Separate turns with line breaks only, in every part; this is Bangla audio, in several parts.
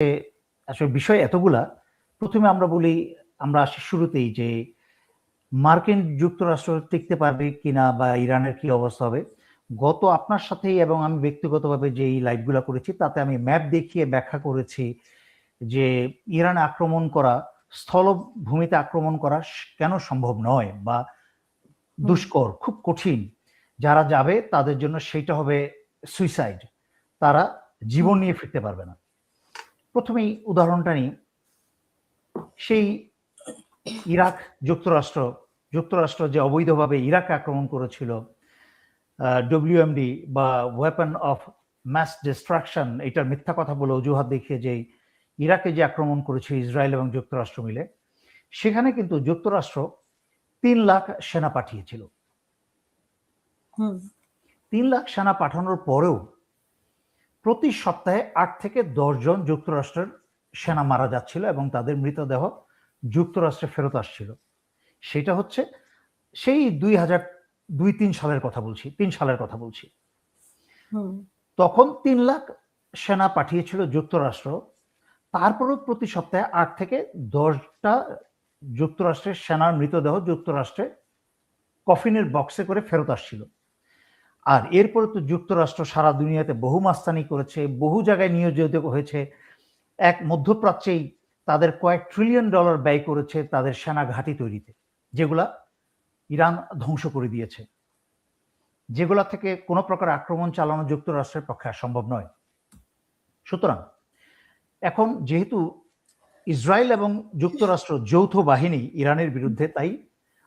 আসলে বিষয় এতগুলা। প্রথমে আমরা বলি, আমরা আসি শুরুতেই যে মার্কিন যুক্তরাষ্ট্র টিকতে পারবে কিনা বা ইরানের কি অবস্থা হবে। গত আপনার সাথেই এবং আমি ব্যক্তিগতভাবে যে এই লাইভগুলা করেছি তাতে আমি ম্যাপ দেখিয়ে ব্যাখ্যা করেছি যে ইরানে আক্রমণ করা, স্থলভূমিতে আক্রমণ করা কেন সম্ভব নয় বা দুষ্কর, খুব কঠিন। যারা যাবে তাদের জন্য সেইটা হবে সুইসাইড, তারা জীবন নিয়ে ফিরতে পারবে না। প্রথমেই উদাহরণটা নিই, সেই ইরাক যুক্তরাষ্ট্র যে অবৈধভাবে ইরাকে আক্রমণ করেছিল, ডব্লিউএমডি বা ওয়েপন অফ ম্যাস ডিস্ট্রাকশন, এটার মিথ্যা কথা বলে অজুহাত দেখিয়ে যে ইরাকে যে আক্রমণ করেছে ইসরায়েল এবং যুক্তরাষ্ট্র মিলে, সেখানে কিন্তু যুক্তরাষ্ট্র 3 লাখ সেনা পাঠিয়েছিল। 3 লাখ সেনা পাঠানোর পরেও প্রতি সপ্তাহে 8 থেকে 10 জন যুক্তরাষ্ট্রের সেনা মারা যাচ্ছিল এবং তাদের মৃতদেহ যুক্তরাষ্ট্রে ফেরত আসছিল। সেটা হচ্ছে সেই 2002-3 সালের কথা বলছি, 3 সালের কথা বলছি। তখন 3 লাখ সেনা পাঠিয়েছিল যুক্তরাষ্ট্র, তারপরও প্রতি সপ্তাহে 8 থেকে 10টা যুক্তরাষ্ট্রের সেনার মৃতদেহ যুক্তরাষ্ট্রে কফিনের বক্সে করে ফেরত আসছিল। আর এরপরে তো যুক্তরাষ্ট্র সারা দুনিয়াতে বহু মাস্তানি করেছে, বহু জায়গায় নিয়োজিত হয়েছে। এক মধ্যপ্রাচ্যেই তাদের কয়েক ট্রিলিয়ন ডলার ব্যয় করেছে তাদের সেনা ঘাঁটি তৈরিতে, যেগুলা ইরান ধ্বংস করে দিয়েছে, যেগুলা থেকে কোনো প্রকার আক্রমণ চালানো যুক্তরাষ্ট্রের পক্ষে সম্ভব নয়। সুতরাং এখন যেহেতু ইসরায়েল এবং যুক্তরাষ্ট্র যৌথ বাহিনী ইরানের বিরুদ্ধে, তাই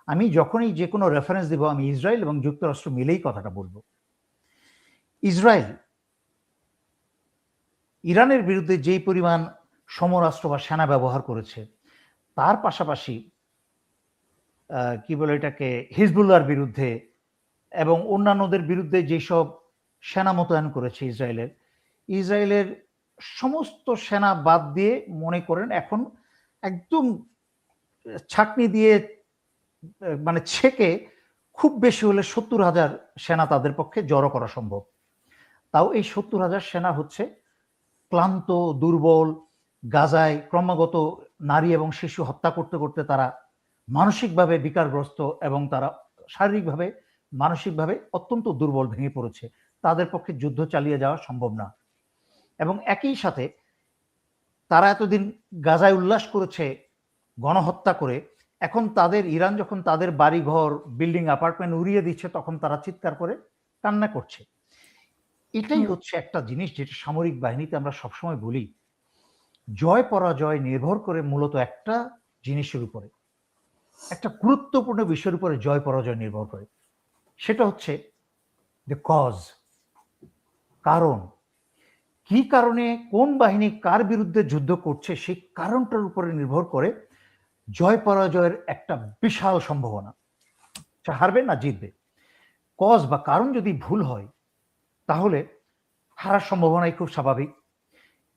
আমি যখনই যে কোনো রেফারেন্স দিব আমি ইসরায়েল এবং যুক্তরাষ্ট্র মিলেই কথাটা বলবো। ইসরায়েল ইরানের বিরুদ্ধে যেই পরিমাণ সমরাস্ত্র বা সেনা ব্যবহার করেছে, তার পাশাপাশি কি বলে এটাকে, হিজবুল্লাহর বিরুদ্ধে এবং অন্যান্যদের বিরুদ্ধে যেসব সেনা মোতায়েন করেছে ইসরায়েলের সমস্ত সেনা বাদ দিয়ে মনে করেন এখন একদম ছাঁকনি দিয়ে মানে ছেকে খুব বেশি হলে 70,000 সেনা তাদের পক্ষে জড়ো করা সম্ভব। তাও এই 70,000 সেনা হচ্ছে ক্লান্ত, দুর্বল, গাজায় ক্রমাগত নারী এবং শিশু হত্যা করতে করতে তারা মানসিকভাবে বিকারগ্রস্ত এবং তারা শারীরিকভাবে মানসিকভাবে অত্যন্ত দুর্বল, ভেঙে পড়েছে। তাদের পক্ষে যুদ্ধ চালিয়ে যাওয়া সম্ভব না। এবং একই সাথে তারা এতদিন গাজায় উল্লাস করেছে গণহত্যা করে, এখন তাদের ইরান যখন তাদের বাড়িঘর, বিল্ডিং, অ্যাপার্টমেন্ট উড়িয়ে দিচ্ছে, তখন তারা চিৎকার করে কান্না করছে। এটাই হচ্ছে একটা জিনিস যেটা সামরিক বাহিনীতে আমরা সবসময় বলি, জয় পরাজয় নির্ভর করে মূলত একটা জিনিসের উপরে, একটা গুরুত্বপূর্ণ বিষয়ের উপরে জয় পরাজয় নির্ভর করে। সেটা হচ্ছে দ্য কজ, কারণ। কি কারণে কোন বাহিনী কার বিরুদ্ধে যুদ্ধ করছে সেই কারণটার উপরে নির্ভর করে জয় পরাজয়ের একটা বিশাল সম্ভাবনা, হারবে না জিতবে। কজ বা কারণ যদি ভুল হয় তাহলে হারার সম্ভাবনাই খুব স্বাভাবিক।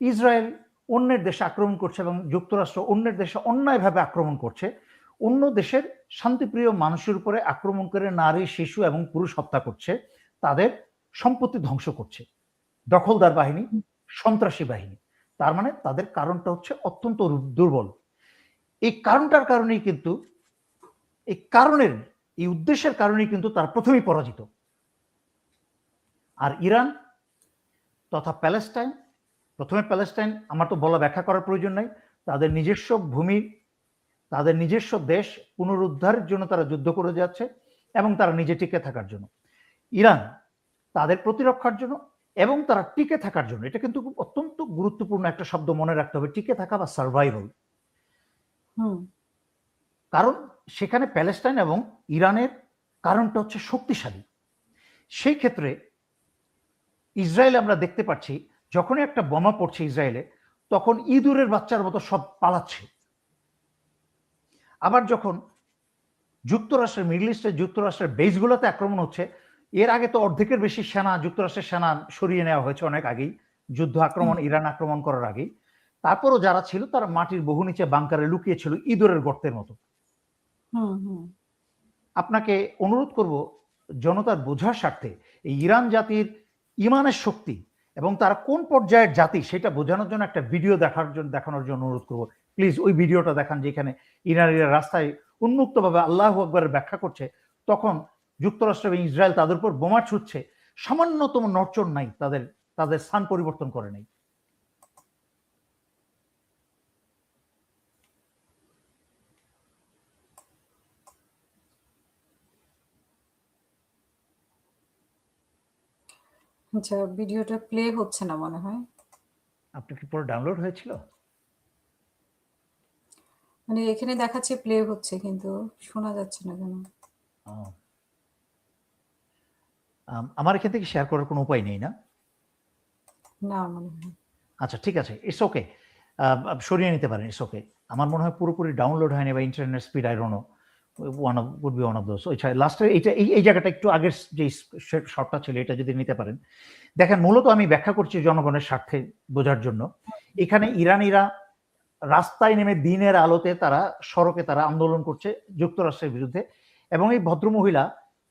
ইসরায়েল অন্যের দেশে আক্রমণ করছে এবং যুক্তরাষ্ট্র অন্যের দেশে অন্যায়ভাবে আক্রমণ করছে, অন্য দেশের শান্তিপ্রিয় মানুষের উপরে আক্রমণ করে নারী, শিশু এবং পুরুষ হত্যা করছে, তাদের সম্পত্তি ধ্বংস করছে। দখলদার বাহিনী, সন্ত্রাসী বাহিনী। তার মানে তাদের কারণটা হচ্ছে অত্যন্ত দুর্বল। এই কারণটার কারণেই কিন্তু, এই উদ্দেশ্যের কারণেই কিন্তু তারা প্রথমেই পরাজিত। আর ইরান তথা প্যালেস্টাইন, প্রথমে প্যালেস্টাইন আমার তো বলা ব্যাখ্যা করার প্রয়োজন নাই, তাদের নিজস্ব ভূমি, তাদের নিজস্ব দেশ পুনরুদ্ধারের জন্য তারা যুদ্ধ করে যাচ্ছে এবং তারা নিজে টিকে থাকার জন্য। ইরান তাদের প্রতিরক্ষার জন্য এবং তারা টিকে থাকার জন্য, এটা কিন্তু খুব অত্যন্ত গুরুত্বপূর্ণ একটা শব্দ মনে রাখতে হবে, টিকে থাকা বা সার্ভাইভাল। কারণ সেখানে প্যালেস্টাইন এবং ইরানের কারণটা হচ্ছে শক্তিশালী। সেই ক্ষেত্রে ইসরায়েল আমরা দেখতে পাচ্ছি যখনই একটা বোমা পড়ছে ইসরায়েলে, তখন ইঁদুরের বাচ্চার মতো সব পালাচ্ছে। আবার যখন যুক্তরাষ্ট্রের, মিডল ইস্টের যুক্তরাষ্ট্রের বেসগুলোতে আক্রমণ হচ্ছে, এর আগে তো অর্ধেকের বেশি সেনা, যুক্তরাষ্ট্রের সেনা সরিয়ে নেওয়া হয়েছে অনেক আগেই, যুদ্ধ আক্রমণ, ইরান আক্রমণ করার আগেই। তারপরও যারা ছিল তারা মাটির বহু নিচে বাংকারে লুকিয়ে ছিল ইঁদুরের গর্তের মতো। আপনাকে অনুরোধ করব জনতার বোঝার স্বার্থে, এই ইরান জাতির ইমানের শক্তি এবং তারা কোন পর্যায়ের জাতি সেটা বোঝানোর জন্য একটা ভিডিও দেখানোর জন্য অনুরোধ করবো। প্লিজ ওই ভিডিওটা দেখান, যেখানে ইরানিরা রাস্তায় উন্মুক্তভাবে আল্লাহু আকবরের ব্যাখ্যা করছে, তখন যুক্তরাষ্ট্র এবং ইসরায়েল তাদের উপর বোমা ছুটছে, সামান্যতম নড়চড় নাই, তাদের স্থান পরিবর্তন করে নাই।
আচ্ছা, ভিডিওটা প্লে হচ্ছে না মনে হয়।
আপনার কি পুরো ডাউনলোড হয়েছিল?
মানে এখানে দেখাচ্ছে প্লে হচ্ছে, কিন্তু শোনা যাচ্ছে না কেন?
আমার এখান থেকে শেয়ার করার কোনো উপায় নেই না?
না মনে হয়।
আচ্ছা ঠিক আছে, ইটস ওকে, সরিয়ে নিতে পারেন, ইটস ওকে। আমার মনে হয় পুরোপুরি ডাউনলোড হয়নি, বা internet speed I don't know, would be one of those. লাস্টের এই জায়গাটা একটু আগের যে শর্টটা ছিল, এটা যদি নিতে পারেন। দেখেন, মূলত আমি ব্যাখ্যা করছি জনগণের স্বার্থে বোঝার জন্য। এখানে ইরানিরা রাস্তায় নেমে দিনের আলোতে সড়কে তারা আন্দোলন করছে যুক্তরাষ্ট্রের বিরুদ্ধে, এবং এই ভদ্রমহিলা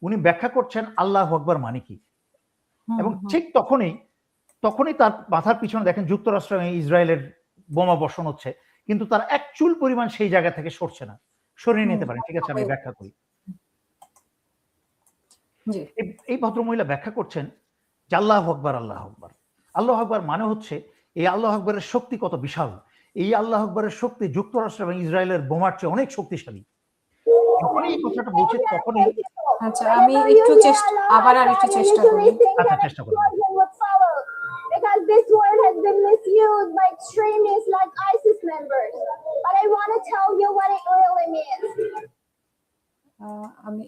উনি ব্যাখ্যা করছেন আল্লাহু আকবার মানে কি। এবং ঠিক তখনই তার মাথার পিছনে দেখেন যুক্তরাষ্ট্র এবং ইসরায়েলের বোমা বর্ষণ হচ্ছে, কিন্তু তার এক চুল পরিমাণ সেই জায়গা থেকে সরছে না। সরিয়ে নিতে পারেন, ঠিক আছে, আমি ব্যাখ্যা করি। এই ভদ্রমহিলা ব্যাখ্যা করছেন যে আল্লাহু আকবার, আল্লাহু আকবার। আল্লাহু আকবার মানে হচ্ছে এই আল্লাহু আকবরের শক্তি কত বিশাল। এই আল্লাহু আকবরের শক্তি যুক্তরাষ্ট্র এবং ইসরায়েলের বোমার চেয়ে অনেক শক্তিশালী। যখনই এই কথাটা বলছে তখনই
আচ্ছা, আমি একটু আবার আরেকটু চেষ্টা করি।
আচ্ছা, চেষ্টা করুন।
Because this word has been misused by extremists like ISIS members. But I want to tell you what it really means.
আমি